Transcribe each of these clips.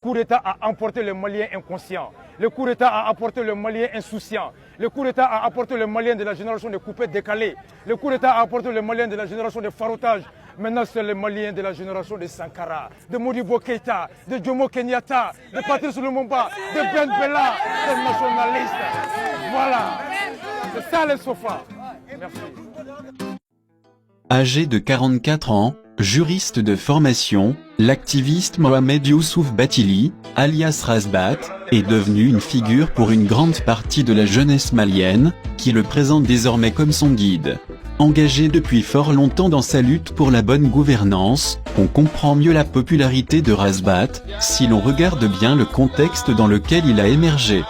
coup d'État a emporté le Malien inconscient. Le coup d'État a emporté le Malien insouciant. Le coup d'État a emporté le Malien de la génération des coupés décalés. Le coup d'État a emporté le Malien de la génération des farotages. Maintenant, c'est le Malien de la génération de Sankara, de Modibo Keïta, de Jomo Kenyatta, de Patrice Lumumba, de Ben Bella, des nationalistes. Voilà. C'est ça le SOFA. Merci. Âgé de 44 ans, juriste de formation, l'activiste Mohamed Youssouf Bathily, alias Razbat, est devenu une figure pour une grande partie de la jeunesse malienne, qui le présente désormais comme son guide. Engagé depuis fort longtemps dans sa lutte pour la bonne gouvernance, on comprend mieux la popularité de Razbat, si l'on regarde bien le contexte dans lequel il a émergé.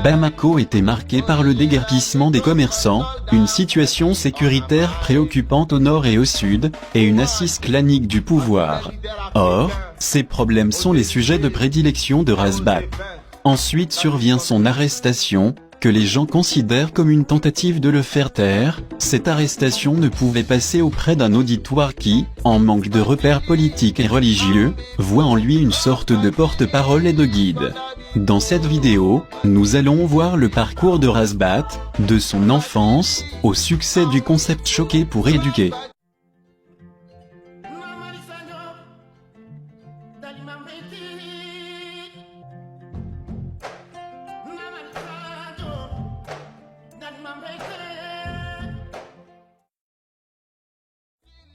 Bamako était marqué par le déguerpissement des commerçants, une situation sécuritaire préoccupante au nord et au sud, et une assise clanique du pouvoir. Or, ces problèmes sont les sujets de prédilection de Razbat. Ensuite survient son arrestation, que les gens considèrent comme une tentative de le faire taire. Cette arrestation ne pouvait passer auprès d'un auditoire qui, en manque de repères politiques et religieux, voit en lui une sorte de porte-parole et de guide. Dans cette vidéo, nous allons voir le parcours de Razbat, de son enfance, au succès du concept Choqué pour éduquer.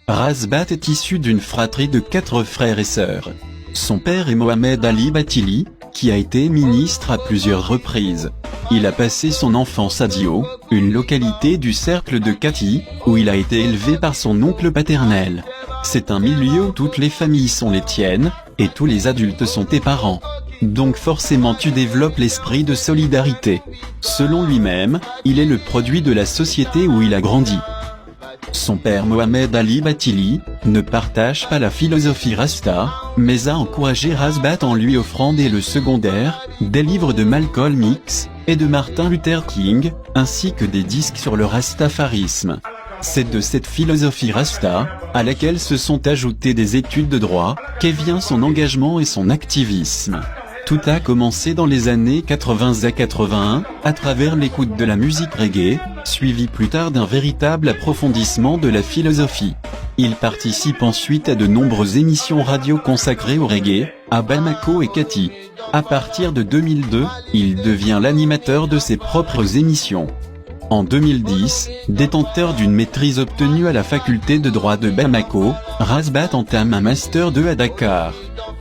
Razbat est issu d'une fratrie de 4 frères et sœurs. Son père est Mohamed Ali Bathily, qui a été ministre à plusieurs reprises. Il a passé son enfance à Dio, une localité du cercle de Kati, où il a été élevé par son oncle paternel. C'est un milieu où toutes les familles sont les tiennes, et tous les adultes sont tes parents. Donc forcément tu développes l'esprit de solidarité. Selon lui-même, il est le produit de la société où il a grandi. Son père Mohamed Ali Bathily ne partage pas la philosophie Rasta, mais a encouragé Razbat en lui offrant dès le secondaire, des livres de Malcolm X et de Martin Luther King, ainsi que des disques sur le rastafarisme. C'est de cette philosophie Rasta, à laquelle se sont ajoutés des études de droit, qu'est vient son engagement et son activisme. Tout a commencé dans les années 80 à 81, à travers l'écoute de la musique reggae, suivi plus tard d'un véritable approfondissement de la philosophie. Il participe ensuite à de nombreuses émissions radio consacrées au reggae, à Bamako et Kati. À partir de 2002, il devient l'animateur de ses propres émissions. En 2010, détenteur d'une maîtrise obtenue à la faculté de droit de Bamako, Razbat entame un Master 2 à Dakar.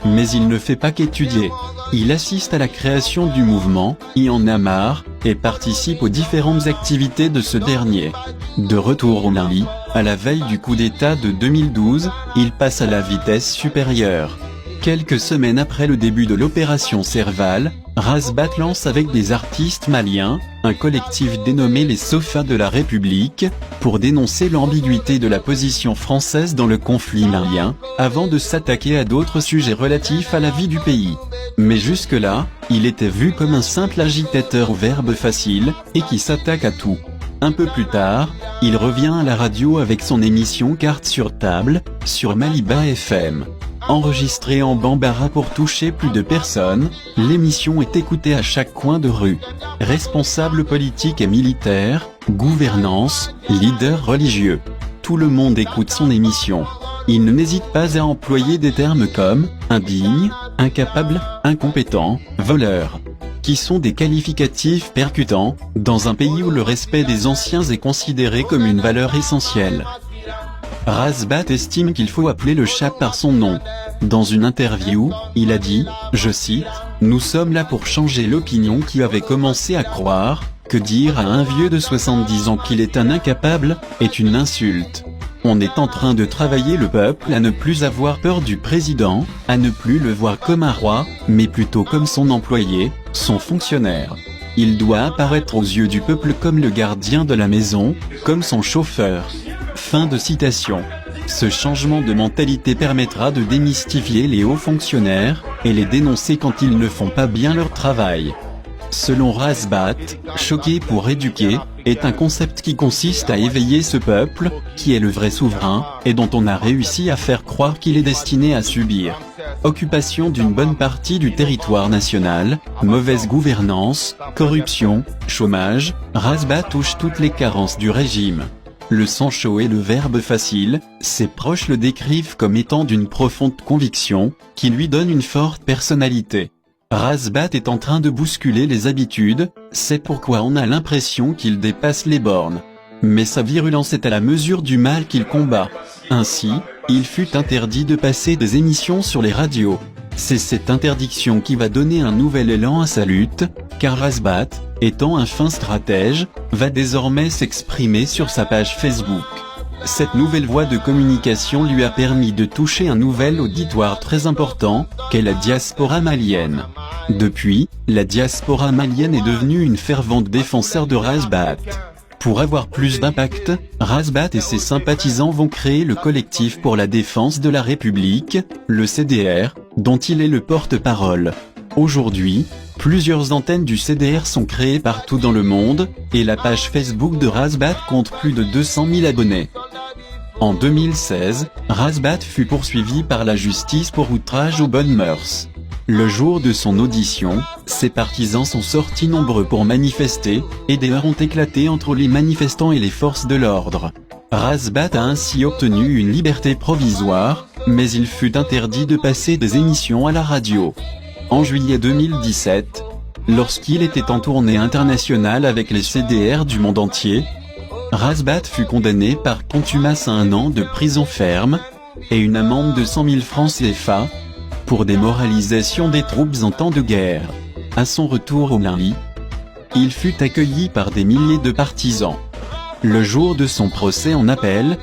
Mais il ne fait pas qu'étudier. Il assiste à la création du mouvement Y en a marre, et participe aux différentes activités de ce dernier. De retour au Mali, à la veille du coup d'État de 2012, il passe à la vitesse supérieure. Quelques semaines après le début de l'opération Serval, Razbat lance avec des artistes maliens, un collectif dénommé les Sofas de la République, pour dénoncer l'ambiguïté de la position française dans le conflit malien, avant de s'attaquer à d'autres sujets relatifs à la vie du pays. Mais jusque-là, il était vu comme un simple agitateur au verbe facile, et qui s'attaque à tout. Un peu plus tard, il revient à la radio avec son émission Carte sur table, sur Maliba FM. Enregistrée en Bambara pour toucher plus de personnes, l'émission est écoutée à chaque coin de rue. Responsable politique et militaire, gouvernance, leader religieux. Tout le monde écoute son émission. Il n'hésite pas à employer des termes comme « indigne »,« incapable »,« incompétent »,« voleur », qui sont des qualificatifs percutants, dans un pays où le respect des anciens est considéré comme une valeur essentielle. Razbat estime qu'il faut appeler le chat par son nom. Dans une interview, il a dit, je cite, « Nous sommes là pour changer l'opinion qui avait commencé à croire que dire à un vieux de 70 ans qu'il est un incapable est une insulte. On est en train de travailler le peuple à ne plus avoir peur du président, à ne plus le voir comme un roi, mais plutôt comme son employé, son fonctionnaire. Il doit apparaître aux yeux du peuple comme le gardien de la maison, comme son chauffeur. » Fin de citation. Ce changement de mentalité permettra de démystifier les hauts fonctionnaires, et les dénoncer quand ils ne font pas bien leur travail. Selon Razbat, choquer pour éduquer, est un concept qui consiste à éveiller ce peuple, qui est le vrai souverain, et dont on a réussi à faire croire qu'il est destiné à subir. occupation d'une bonne partie du territoire national, mauvaise gouvernance, corruption, chômage, Rasbah touche toutes les carences du régime. Le sang chaud et le verbe facile, ses proches le décrivent comme étant d'une profonde conviction, qui lui donne une forte personnalité. Rasbah est en train de bousculer les habitudes, c'est pourquoi on a l'impression qu'il dépasse les bornes. Mais sa virulence est à la mesure du mal qu'il combat. Ainsi, il fut interdit de passer des émissions sur les radios. C'est cette interdiction qui va donner un nouvel élan à sa lutte, car Rasbah, étant un fin stratège, va désormais s'exprimer sur sa page Facebook. Cette nouvelle voie de communication lui a permis de toucher un nouvel auditoire très important, qu'est la diaspora malienne. Depuis, la diaspora malienne est devenue une fervente défenseur de Rasbah. Pour avoir plus d'impact, Rasbah et ses sympathisants vont créer le collectif pour la défense de la République, le CDR, dont il est le porte-parole. Aujourd'hui, plusieurs antennes du CDR sont créées partout dans le monde, et la page Facebook de Rasbah compte plus de 200 000 abonnés. En 2016, Rasbah fut poursuivi par la justice pour outrage aux bonnes mœurs. Le jour de son audition, ses partisans sont sortis nombreux pour manifester, et des heurts ont éclaté entre les manifestants et les forces de l'ordre. Rasbah a ainsi obtenu une liberté provisoire, mais il fut interdit de passer des émissions à la radio. En juillet 2017, lorsqu'il était en tournée internationale avec les CDR du monde entier, Rasbah fut condamné par contumace à 1 an de prison ferme, et une amende de 100 000 francs CFA, pour démoralisation des troupes en temps de guerre. À son retour au Mali, il fut accueilli par des milliers de partisans. Le jour de son procès en appel,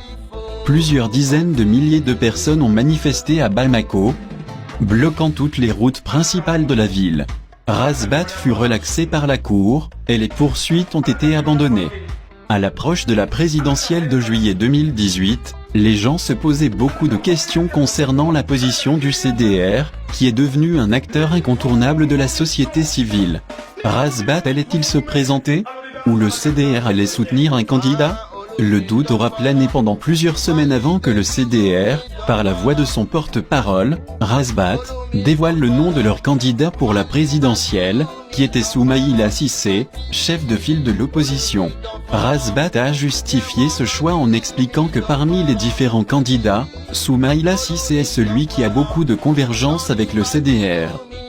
plusieurs dizaines de milliers de personnes ont manifesté à Bamako, bloquant toutes les routes principales de la ville. Rasbah fut relaxé par la cour, et les poursuites ont été abandonnées. À l'approche de la présidentielle de juillet 2018, les gens se posaient beaucoup de questions concernant la position du CDR, qui est devenu un acteur incontournable de la société civile. Rasbah allait-il se présenter? Ou le CDR allait soutenir un candidat? Le doute aura plané pendant plusieurs semaines avant que le CDR, par la voix de son porte-parole, Rasbah, dévoile le nom de leur candidat pour la présidentielle, qui était Soumaïla Cissé, chef de file de l'opposition. Rasbah a justifié ce choix en expliquant que parmi les différents candidats, Soumaïla Cissé est celui qui a beaucoup de convergence avec le CDR.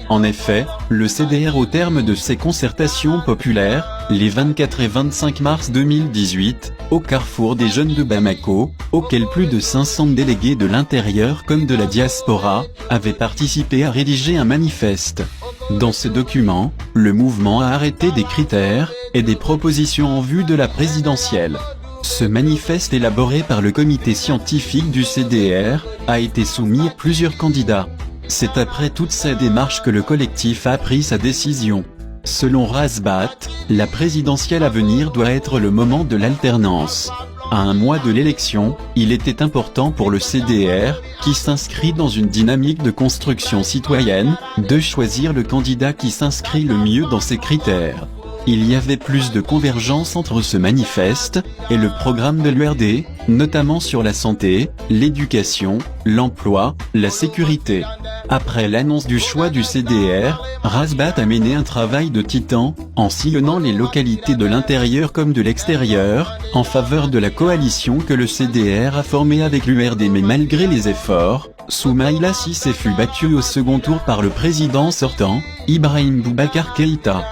En effet, le CDR au terme de ses concertations populaires, les 24 et 25 mars 2018, au carrefour des jeunes de Bamako, auquel plus de 500 délégués de l'intérieur comme de la diaspora, avaient participé à rédiger un manifeste. Dans ce document, le mouvement a arrêté des critères et des propositions en vue de la présidentielle. Ce manifeste élaboré par le comité scientifique du CDR, a été soumis à plusieurs candidats. C'est après toutes ces démarches que le collectif a pris sa décision. Selon Rasbah, la présidentielle à venir doit être le moment de l'alternance. À 1 mois de l'élection, il était important pour le CDR, qui s'inscrit dans une dynamique de construction citoyenne, de choisir le candidat qui s'inscrit le mieux dans ses critères. Il y avait plus de convergence entre ce manifeste et le programme de l'URD, notamment sur la santé, l'éducation, l'emploi, la sécurité. Après l'annonce du choix du CDR, Rasbah a mené un travail de titan, en sillonnant les localités de l'intérieur comme de l'extérieur, en faveur de la coalition que le CDR a formée avec l'URD. Mais malgré les efforts, Soumaïla Cissé fut battu au second tour par le président sortant, Ibrahim Boubacar Keïta.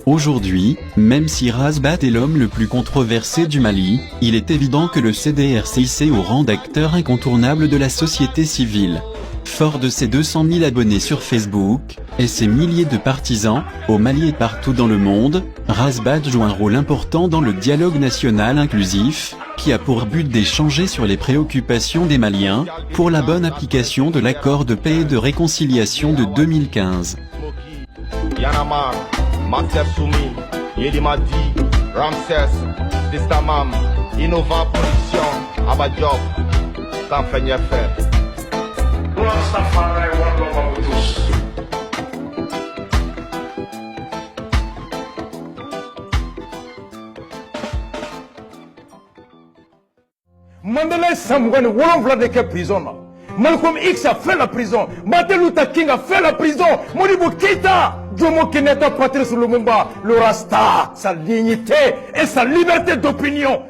Aujourd'hui, même si Rasbah est l'homme le plus controversé du Mali, il est évident que le CDR s'est hissé au rang d'acteur incontournable de la société civile. Fort de ses 200 000 abonnés sur Facebook, et ses milliers de partisans, au Mali et partout dans le monde, Rasbah joue un rôle important dans le dialogue national inclusif, qui a pour but d'échanger sur les préoccupations des Maliens, pour la bonne application de l'accord de paix et de réconciliation de 2015. Maxer Soumi, Yelimadi, Ramses, Destamam, Innova Production, Abadjob, Campagne F. Mandela Samouane, Wolonvla de quelle prison? Malcolm X a fait la prison. Martin Luther King a fait la prison. Modibo Keïta, Jomo Kenyatta, Patrice Lumumba, le Rasta, sa dignité et sa liberté d'opinion.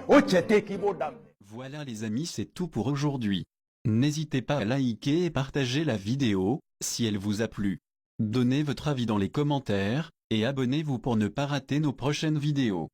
Voilà les amis, c'est tout pour aujourd'hui. N'hésitez pas à liker et partager la vidéo, si elle vous a plu. Donnez votre avis dans les commentaires, et abonnez-vous pour ne pas rater nos prochaines vidéos.